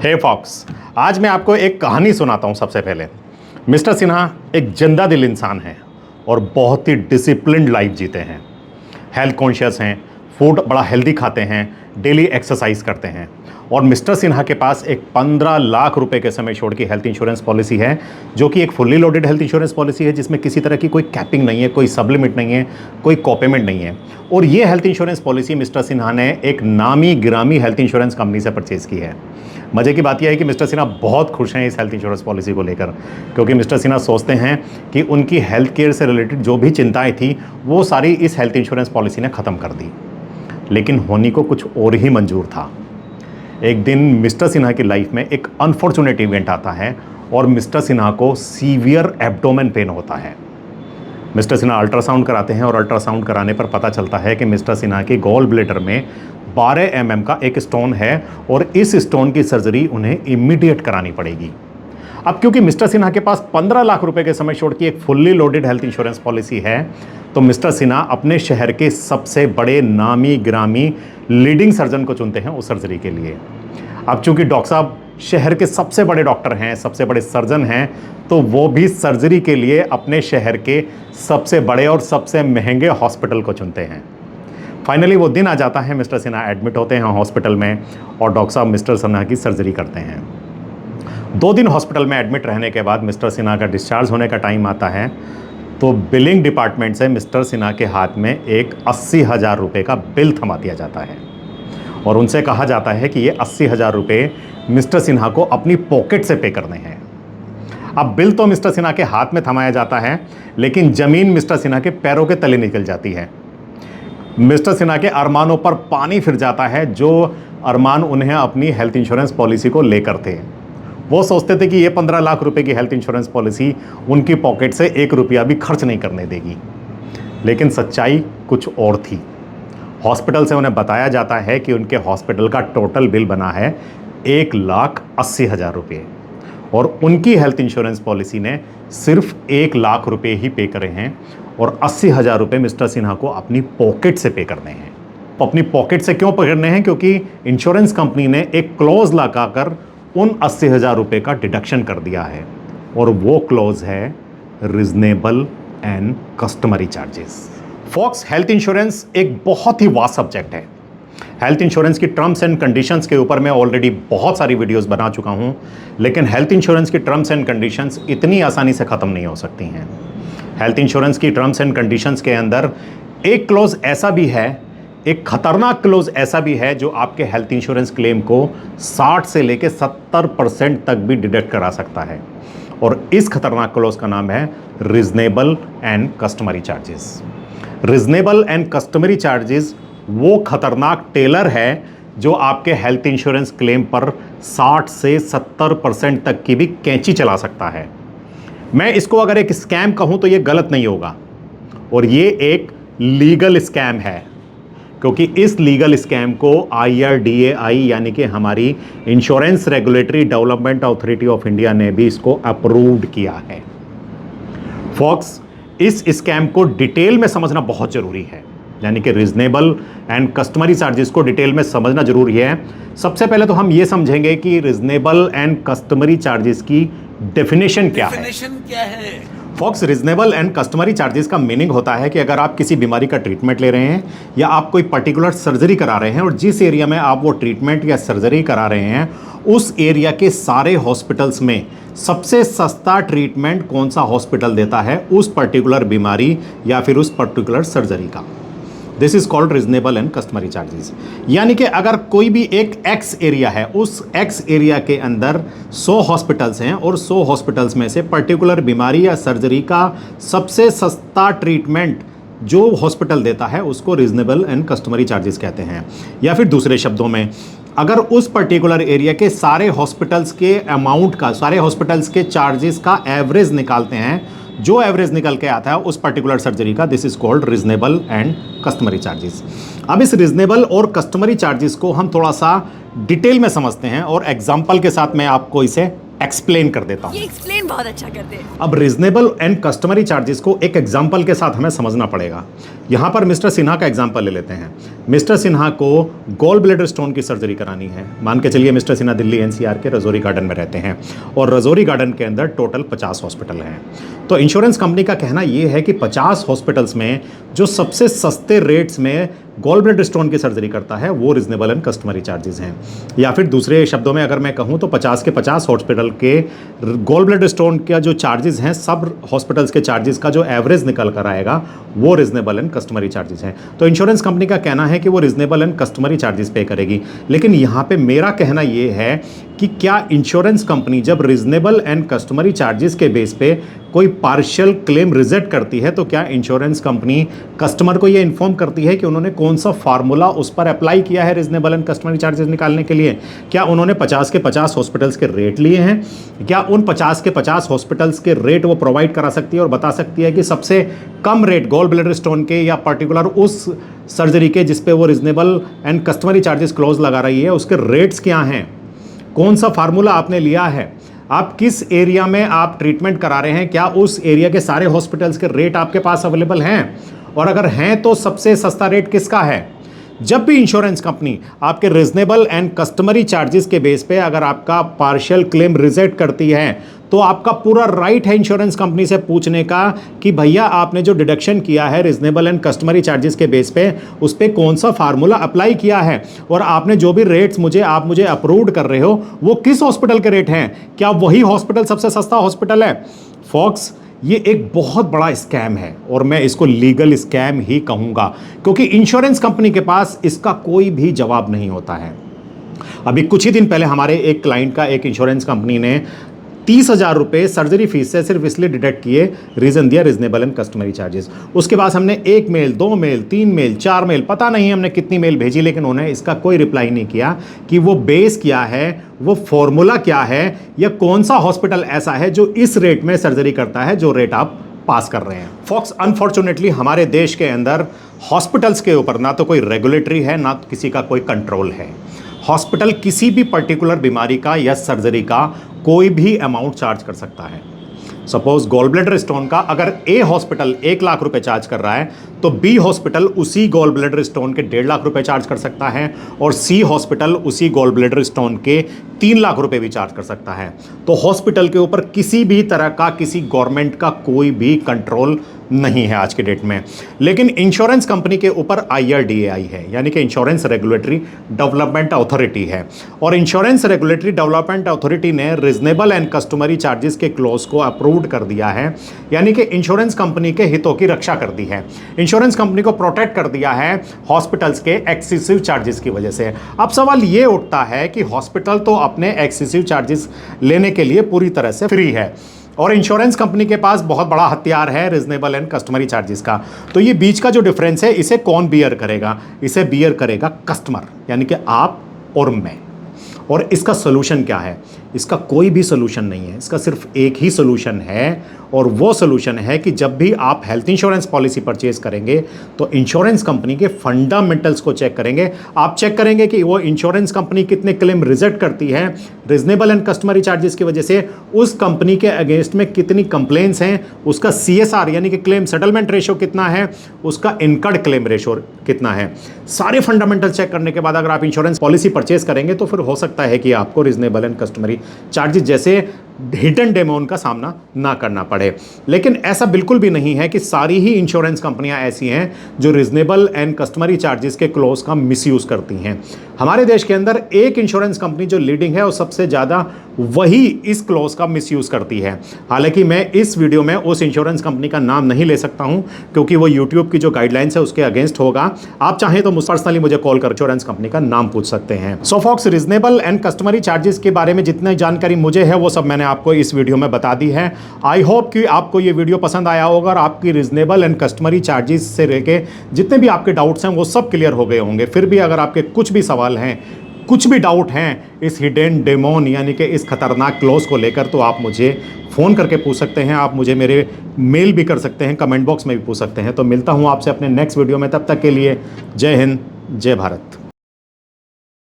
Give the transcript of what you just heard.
हे fox, आज मैं आपको एक कहानी सुनाता हूँ। सबसे पहले मिस्टर सिन्हा एक जिंदा दिल इंसान है और बहुत ही डिसिप्लिन्ड लाइफ जीते हैं। हेल्थ कॉन्शियस हैं, फूड बड़ा हेल्दी खाते हैं, डेली एक्सरसाइज करते हैं। और मिस्टर सिन्हा के पास एक 15 लाख रुपए के समय छोड़ की हेल्थ इंश्योरेंस पॉलिसी है, जो कि एक fully loaded health insurance policy है, जिसमें किसी तरह की कोई कैपिंग नहीं है, कोई सब लिमिट नहीं है, कोई कॉपेमेंट नहीं है। और ये health insurance policy mister Sinha ने एक नामी गिरामी हेल्थ इंश्योरेंस कंपनी से परचेज की है। मजे की बात यह है कि मिस्टर सिन्हा बहुत खुश हैं इस हेल्थ इंश्योरेंस पॉलिसी को लेकर, क्योंकि मिस्टर सिन्हा सोचते हैं कि उनकी हेल्थ केयर से रिलेटेड जो भी चिंताएं थी वो सारी इस हेल्थ इंश्योरेंस पॉलिसी ने ख़त्म कर दी। लेकिन होनी को कुछ और ही मंजूर था। एक दिन मिस्टर सिन्हा की लाइफ में एक अनफॉर्चुनेट इवेंट आता है और मिस्टर सिन्हा को सीवियर एब्डोमेन पेन होता है। मिस्टर सिन्हा अल्ट्रासाउंड कराते हैं और अल्ट्रासाउंड कराने पर पता चलता है कि मिस्टर सिन्हा की गॉल ब्लैडर में 12 mm का एक स्टोन है और इस स्टोन की सर्जरी उन्हें इमीडिएट करानी पड़ेगी। अब क्योंकि मिस्टर सिन्हा के पास 15 लाख रुपए के समय छोड़ की एक fully loaded health insurance policy है, तो मिस्टर सिन्हा अपने शहर के सबसे बड़े नामी गिरामी लीडिंग सर्जन को चुनते हैं उस सर्जरी के लिए। अब चूंकि डॉक्टर साहब शहर के सबसे बड़े डॉक्टर हैं, सबसे बड़े सर्जन हैं, तो वो भी सर्जरी के लिए अपने शहर के सबसे बड़े और सबसे महंगे हॉस्पिटल को चुनते हैं। फाइनली वो दिन आ जाता है, मिस्टर सिन्हा एडमिट होते हैं हॉस्पिटल में और डॉक्टर साहब मिस्टर सिन्हा की सर्जरी करते हैं। 2 दिन हॉस्पिटल में एडमिट रहने के बाद मिस्टर सिन्हा का डिस्चार्ज होने का टाइम आता है, तो बिलिंग डिपार्टमेंट से मिस्टर सिन्हा के हाथ में एक 80,000 रुपये का बिल थमा दिया जाता है और उनसे कहा जाता है कि ये 80,000 रुपये मिस्टर सिन्हा को अपनी पॉकेट से पे करने हैं। अब बिल तो मिस्टर सिन्हा के हाथ में थमाया जाता है, लेकिन ज़मीन मिस्टर सिन्हा के पैरों के तले निकल जाती है। मिस्टर सिन्हा के अरमानों पर पानी फिर जाता है, जो अरमान उन्हें अपनी हेल्थ इंश्योरेंस पॉलिसी को लेकर थे। वो सोचते थे कि ये 15 लाख रुपए की हेल्थ इंश्योरेंस पॉलिसी उनकी पॉकेट से 1 रुपया भी खर्च नहीं करने देगी। लेकिन सच्चाई कुछ और थी। हॉस्पिटल से उन्हें बताया जाता है कि उनके हॉस्पिटल का टोटल बिल बना है 1,80,000 रुपये और उनकी हेल्थ इंश्योरेंस पॉलिसी ने सिर्फ 1 लाख रुपये ही पे करे हैं और 80,000 रुपये मिस्टर सिन्हा को अपनी पॉकेट से पे करने हैं। अपनी पॉकेट से क्यों पे करने हैं? क्योंकि इंश्योरेंस कंपनी ने एक क्लॉज लगाकर उन 80,000 रुपये का डिडक्शन कर दिया है और वो क्लॉज है reasonable and customary charges. Folks, health insurance एक बहुत ही वास्ट सब्जेक्ट है। हेल्थ इंश्योरेंस की टर्म्स एंड कंडीशंस के ऊपर मैं ऑलरेडी बहुत सारी वीडियोस बना चुका हूं, लेकिन हेल्थ इंश्योरेंस की टर्म्स एंड कंडीशंस इतनी आसानी से ख़त्म नहीं हो सकती हैं। हेल्थ इंश्योरेंस की टर्म्स एंड कंडीशंस के अंदर एक क्लॉज ऐसा भी है, एक खतरनाक क्लॉज ऐसा भी है, जो आपके हेल्थ इंश्योरेंस क्लेम को 60 से लेकर 70% तक भी डिडक्ट करा सकता है और इस खतरनाक क्लॉज का नाम है reasonable and customary charges. Reasonable and customary charges वो खतरनाक टेलर है जो आपके हेल्थ इंश्योरेंस क्लेम पर 60 से 70% तक की भी कैंची चला सकता है। मैं इसको अगर एक स्कैम कहूं तो ये गलत नहीं होगा, और ये एक लीगल स्कैम है, क्योंकि इस लीगल स्कैम को IRDAI यानी कि हमारी insurance regulatory development authority of India ने भी इसको अप्रूव्ड किया है। फॉक्स, इस स्कैम को डिटेल में समझना बहुत जरूरी है, यानी कि रीजनेबल एंड कस्टमरी चार्जेस को डिटेल में समझना जरूरी है। सबसे पहले तो हम ये समझेंगे कि रीजनेबल एंड कस्टमरी चार्जेस की डेफिनेशन क्या है। Folks, reasonable and customary charges का मीनिंग होता है कि अगर आप किसी बीमारी का ट्रीटमेंट ले रहे हैं या आप कोई पर्टिकुलर सर्जरी करा रहे हैं और जिस एरिया में आप वो ट्रीटमेंट या सर्जरी करा रहे हैं उस एरिया के सारे हॉस्पिटल्स में सबसे सस्ता ट्रीटमेंट कौन सा हॉस्पिटल देता है उस पर्टिकुलर बीमारी या फिर उस पर्टिकुलर सर्जरी का, this is called reasonable and customary charges. यानी कि अगर कोई भी एक एक्स एरिया है, उस एक्स एरिया के अंदर 100 हॉस्पिटल्स हैं और 100 हॉस्पिटल्स में से पर्टिकुलर बीमारी या सर्जरी का सबसे सस्ता ट्रीटमेंट जो हॉस्पिटल देता है उसको रीजनेबल एंड कस्टमरी चार्जेस कहते हैं। या फिर दूसरे शब्दों में, अगर उस पर्टिकुलर एरिया के सारे हॉस्पिटल्स के अमाउंट का, सारे हॉस्पिटल्स के चार्जेस का एवरेज निकालते हैं, जो एवरेज निकल के आता है उस पर्टिकुलर सर्जरी का, this is called reasonable and customary charges. अब इस रीजनेबल और कस्टमरी चार्जेस को हम थोड़ा सा डिटेल में समझते हैं और एग्जांपल के साथ मैं आपको इसे एक्सप्लेन कर देता हूं। ये एक्सप्लेन बहुत अच्छा करते हैं। अब रीजनेबल एंड कस्टमरी चार्जेस को एक एग्जांपल के साथ हमें समझना पड़ेगा। यहां पर मिस्टर सिन्हा का एग्जांपल ले लेते हैं। मिस्टर सिन्हा को गॉल ब्लैडर स्टोन की सर्जरी करानी है। मान के चलिए मिस्टर सिन्हा दिल्ली एनसीआर के रजौरी गार्डन में रहते हैं और रजौरी गार्डन के अंदर टोटल 50 हॉस्पिटल हैं। तो इंश्योरेंस कंपनी का कहना यह है कि 50 हॉस्पिटल्स में जो सबसे सस्ते रेट्स में गॉल ब्लैडर स्टोन की सर्जरी करता है वो रीजनेबल एंड कस्टमरी चार्जेस हैं। या फिर दूसरे शब्दों में अगर मैं कहूं तो 50 के 50 हॉस्पिटल के गॉल ब्लैडर स्टोन का जो चार्जेस हैं, सब हॉस्पिटल्स के चार्जेस का जो एवरेज निकल कर आएगा वो रीजनेबल एंड कस्टमरी चार्जेस हैं। तो इंश्योरेंस कंपनी का कहना है कि वो रीजनेबल एंड कस्टमरी चार्जेस पे करेगी। लेकिन यहाँ पे मेरा कहना ये है कि क्या इंश्योरेंस कंपनी जब रीजनेबल एंड कस्टमरी चार्जेस के बेस पे कोई पार्शियल क्लेम रिजेक्ट करती है तो क्या इंश्योरेंस कंपनी कस्टमर को ये इन्फॉर्म करती है कि उन्होंने कौन सा फार्मूला उस पर अप्लाई किया है रीजनेबल एंड कस्टमरी चार्जेस निकालने के लिए? क्या उन्होंने 50 के 50 हॉस्पिटल्स के रेट लिए हैं? क्या उन 50 के 50 हॉस्पिटल्स के रेट वो प्रोवाइड करा सकती है और बता सकती है कि सबसे कम रेट गॉल ब्लैडर स्टोन के या पर्टिकुलर उस सर्जरी के जिस पे वो reasonable and customary charges clause लगा रही है उसके रेट्स क्या हैं? कौन सा फार्मूला आपने लिया है? आप किस एरिया में आप ट्रीटमेंट करा रहे हैं? क्या उस एरिया के सारे हॉस्पिटल्स के रेट आपके पास अवेलेबल हैं? और अगर हैं तो सबसे सस्ता रेट किसका है? जब भी इंश्योरेंस कंपनी आपके रीजनेबल एंड कस्टमरी चार्जेस के बेस पे अगर आपका पार्शियल क्लेम रिजेक्ट करती है तो आपका पूरा राइट है इंश्योरेंस कंपनी से पूछने का कि भैया आपने जो डिडक्शन किया है रीजनेबल एंड कस्टमरी चार्जेस के बेस पे उस पर कौन सा फार्मूला अप्लाई किया है और आपने जो भी रेट्स आप मुझे अप्रूव्ड कर रहे हो वो किस हॉस्पिटल के रेट हैं? क्या वही हॉस्पिटल सबसे सस्ता हॉस्पिटल है? फॉक्स, ये एक बहुत बड़ा स्कैम है और मैं इसको लीगल स्कैम ही कहूंगा क्योंकि इंश्योरेंस कंपनी के पास इसका कोई भी जवाब नहीं होता है। अभी कुछ ही दिन पहले हमारे एक क्लाइंट का एक इंश्योरेंस कंपनी ने 30,000 रुपये सर्जरी फीस से सिर्फ इसलिए डिडक्ट किए, रीज़न दिया रीजनेबल एंड कस्टमरी चार्जेस। उसके बाद हमने 1 मेल, 2 मेल, 3 मेल, 4 मेल, पता नहीं हमने कितनी मेल भेजी लेकिन उन्हें इसका कोई रिप्लाई नहीं किया कि वो बेस क्या है, वो फॉर्मूला क्या है या कौन सा हॉस्पिटल ऐसा है जो इस रेट में सर्जरी करता है जो रेट आप पास कर रहे हैं। फॉक्स, अनफॉर्चुनेटली हमारे देश के अंदर हॉस्पिटल्स के ऊपर ना तो कोई रेगुलेटरी है ना किसी का कोई कंट्रोल है। हॉस्पिटल किसी भी पर्टिकुलर बीमारी का या सर्जरी का कोई भी अमाउंट चार्ज कर सकता है। सपोज गॉल ब्लैडर स्टोन का अगर ए हॉस्पिटल 1 लाख रुपए चार्ज कर रहा है तो बी हॉस्पिटल उसी गॉल ब्लैडर स्टोन के 1.5 लाख रुपए चार्ज कर सकता है और सी हॉस्पिटल उसी गॉल ब्लैडर स्टोन के 3 लाख रुपए भी चार्ज कर सकता है। तो हॉस्पिटल के ऊपर किसी भी तरह का किसी गवर्नमेंट का कोई भी कंट्रोल नहीं है आज के डेट में। लेकिन इंश्योरेंस कंपनी के ऊपर IRDAI है, यानी कि इंश्योरेंस रेगुलेटरी डेवलपमेंट अथॉरिटी है और इंश्योरेंस रेगुलेटरी डेवलपमेंट अथॉरिटी ने रीजनेबल एंड कस्टमरी चार्जेस के क्लॉज को अप्रूव्ड कर दिया है, यानी कि इंश्योरेंस कंपनी के हितों की रक्षा कर दी है। इंश्योरेंस कंपनी को प्रोटेक्ट कर दिया है हॉस्पिटल्स के एक्सेसिव चार्जेस की वजह से। अब सवाल ये उठता है कि हॉस्पिटल तो अपने एक्सेसिव चार्जेस लेने के लिए पूरी तरह से फ्री है और इंश्योरेंस कंपनी के पास बहुत बड़ा हथियार है रीजनेबल एंड कस्टमरी चार्जेस का। तो ये बीच का जो डिफरेंस है इसे कौन बियर करेगा? इसे बियर करेगा कस्टमर, यानी कि आप और मैं। और इसका सोल्यूशन क्या है? इसका कोई भी सोल्यूशन नहीं है, इसका सिर्फ एक ही सोल्यूशन है और वो सोल्यूशन है कि जब भी आप हेल्थ इंश्योरेंस पॉलिसी परचेज करेंगे तो इंश्योरेंस कंपनी के फंडामेंटल्स को चेक करेंगे। आप चेक करेंगे कि वो इंश्योरेंस कंपनी कितने क्लेम रिजेक्ट करती है रीजनेबल एंड कस्टमरी चार्जेस की वजह से, उस कंपनी के अगेंस्ट में कितनी कंप्लेंट्स हैं, उसका CSR यानी कि क्लेम सेटलमेंट रेशो कितना है, उसका इनकर्ड क्लेम रेशो कितना है। सारे फंडामेंटल चेक करने के बाद अगर आप इंश्योरेंस पॉलिसी परचेज करेंगे तो फिर हो सकता है कि आपको रीजनेबल एंड कस्टमरी चार्जेस जैसे हिडन डेमोन का सामना ना करना पड़े। लेकिन ऐसा बिल्कुल भी नहीं है कि सारी ही इंश्योरेंस कंपनियां ऐसी हैं जो रीजनेबल एंड कस्टमरी चार्जेस के क्लॉज का मिसयूज करती हैं। हमारे देश के अंदर एक इंश्योरेंस कंपनी जो लीडिंग है और सबसे ज़्यादा वही इस क्लॉज का मिसयूज करती है। हालांकि मैं इस वीडियो में उस इंश्योरेंस कंपनी का नाम नहीं ले सकता हूं क्योंकि वो यूट्यूब की जो गाइडलाइंस है उसके अगेंस्ट होगा। आप चाहें तो पर्सनली मुझे कॉल कर इंश्योरेंस कंपनी का नाम पूछ सकते हैं। सो फॉक्स, रीजनेबल एंड कस्टमरी चार्जेस के बारे में जितनी जानकारी मुझे है वो सब मैंने आपको इस वीडियो में बता दी है। आई होप कि आपको ये वीडियो पसंद आया होगा और आपकी रीजनेबल एंड कस्टमरी चार्जेस से लेके जितने भी आपके डाउट्स हैं वो सब क्लियर हो गए होंगे। फिर भी अगर आपके कुछ भी सवाल हैं, कुछ भी डाउट हैं इस हिडन डेमोन यानी कि इस खतरनाक क्लॉज को लेकर, तो आप मुझे फ़ोन करके पूछ सकते हैं। आप मुझे मेरे मेल भी कर सकते हैं, कमेंट बॉक्स में भी पूछ सकते हैं। तो मिलता हूँ आपसे अपने नेक्स्ट वीडियो में, तब तक के लिए जय हिंद, जय भारत।